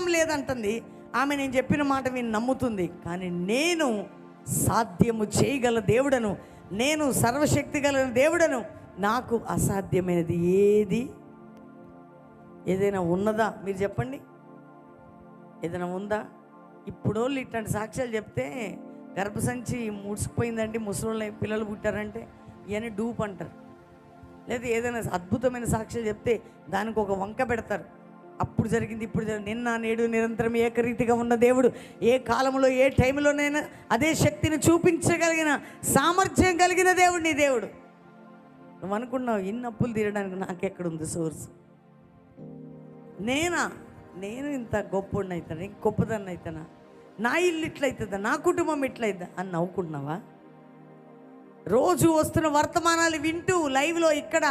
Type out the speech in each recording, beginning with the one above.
అనుభవం లేదంటుంది ఆమె. నేను చెప్పిన మాట విని నమ్ముతుంది. కానీ నేను సాధ్యము చేయగల దేవుడను, నేను సర్వశక్తి గల దేవుడను, నాకు అసాధ్యమైనది ఏదైనా ఉన్నదా? మీరు చెప్పండి, ఏదైనా ఉందా? ఇప్పుడోళ్ళు ఇట్లాంటి సాక్ష్యాలు చెప్తే గర్భసంచి ముడిసిపోయిందంటే, ముసలి పిల్లలు పుట్టారంటే ఇవన్నీ డూప్ అంటారు. లేదా ఏదైనా అద్భుతమైన సాక్ష్యాలు చెప్తే దానికి ఒక వంక పెడతారు. అప్పుడు జరిగింది, ఇప్పుడు జరిగింది. నిన్న నేడు నిరంతరం ఏకరీతిగా ఉన్న దేవుడు ఏ కాలంలో ఏ టైంలోనైనా అదే శక్తిని చూపించగలిగిన సామర్థ్యం కలిగిన దేవుడు నీ దేవుడు. నువ్వు అనుకున్నావు ఇన్ని అప్పులు తీరడానికి నాకెక్కడుంది సోర్స్? నేను ఇంత గొప్పని అవుతాను, ఇంక గొప్పదాన్ని అవుతానా, నా ఇల్లు ఇట్లయితుందా, నా కుటుంబం ఇట్లయిద్దా అని నవ్వుకుంటున్నావా? రోజు వస్తున్న వర్తమానాలు వింటూ లైవ్లో ఇక్కడ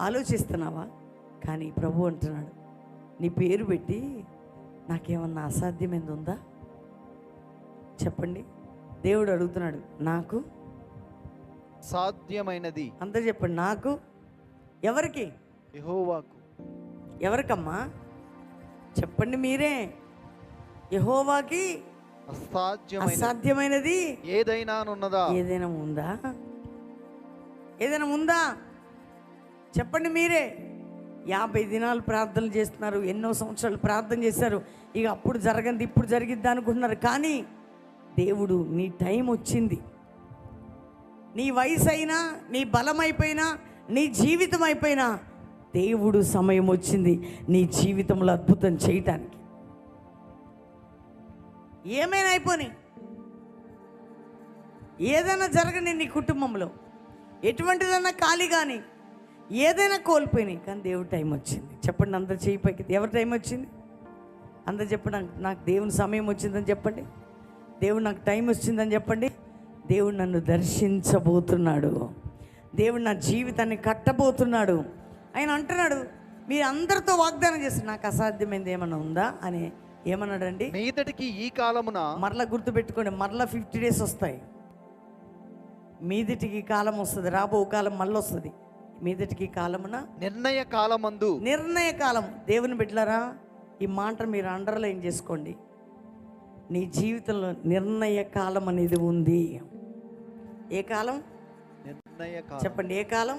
ఆలోచిస్తున్నావా? కానీ ప్రభు అంటున్నాడు, నీ పేరు పెట్టి నాకేమన్నా అసాధ్యమైంది ఉందా చెప్పండి. దేవుడు అడుగుతున్నాడు, నాకు సాధ్యమైనది. అంతా చెప్పండి. నాకు ఎవరికి? యెహోవాకు. ఎవరికమ్మా చెప్పండి మీరే. యెహోవాకి అసాధ్యమైనది ఏదైనా ఉన్నదా? ఏదైనా ఉందా? ఏదైనా ఉందా చెప్పండి మీరే. 50 దినాలు ప్రార్థనలు చేస్తున్నారు, ఎన్నో సంవత్సరాలు ప్రార్థన చేశారు. ఇక అప్పుడు జరగంది ఇప్పుడు జరిగిద్ది అనుకుంటున్నారు. కానీ దేవుడు, నీ టైం వచ్చింది. నీ వయసు అయినా, నీ బలం అయిపోయినా, నీ జీవితం అయిపోయినా, దేవుడు సమయం వచ్చింది నీ జీవితంలో అద్భుతం చేయటానికి. ఏమైనా అయిపోని, ఏదైనా జరగని నీ కుటుంబంలో, ఎటువంటిదన్నా ఖాళీ కానీ, ఏదైనా కోల్పోయినాయి, కానీ దేవుడు టైం వచ్చింది. చెప్పండి అందరు చేయి పైకి. ఎవరి టైం వచ్చింది? అందరు చెప్పండి, నాకు దేవుని సమయం వచ్చిందని చెప్పండి. దేవుడు నాకు టైం వచ్చిందని చెప్పండి. దేవుడు నన్ను దర్శించబోతున్నాడు, దేవుడు నా జీవితాన్ని కట్టబోతున్నాడు. ఆయన అంటున్నాడు, మీరు అందరితో వాగ్దానం చేస్తారు, నాకు అసాధ్యమైంది ఏమన్నా ఉందా అని. ఏమన్నాడండి? మీదటికి ఈ కాలమున, మరలా గుర్తుపెట్టుకోండి, మరలా 50 days వస్తాయి. మీదటికి కాలం వస్తుంది, రాబో కాలం మళ్ళీ వస్తుంది. మీదటికి కాలమున, నిర్ణయ కాలమందు. నిర్ణయ కాలం. దేవుని బిడ్డలారా, ఈ మాట మీరు అండర్లైన్ చేసుకోండి. నీ జీవితంలో నిర్ణయ కాలం అనేది ఉంది. ఏ కాలం? నిర్ణయ కాలం. చెప్పండి, ఏ కాలం?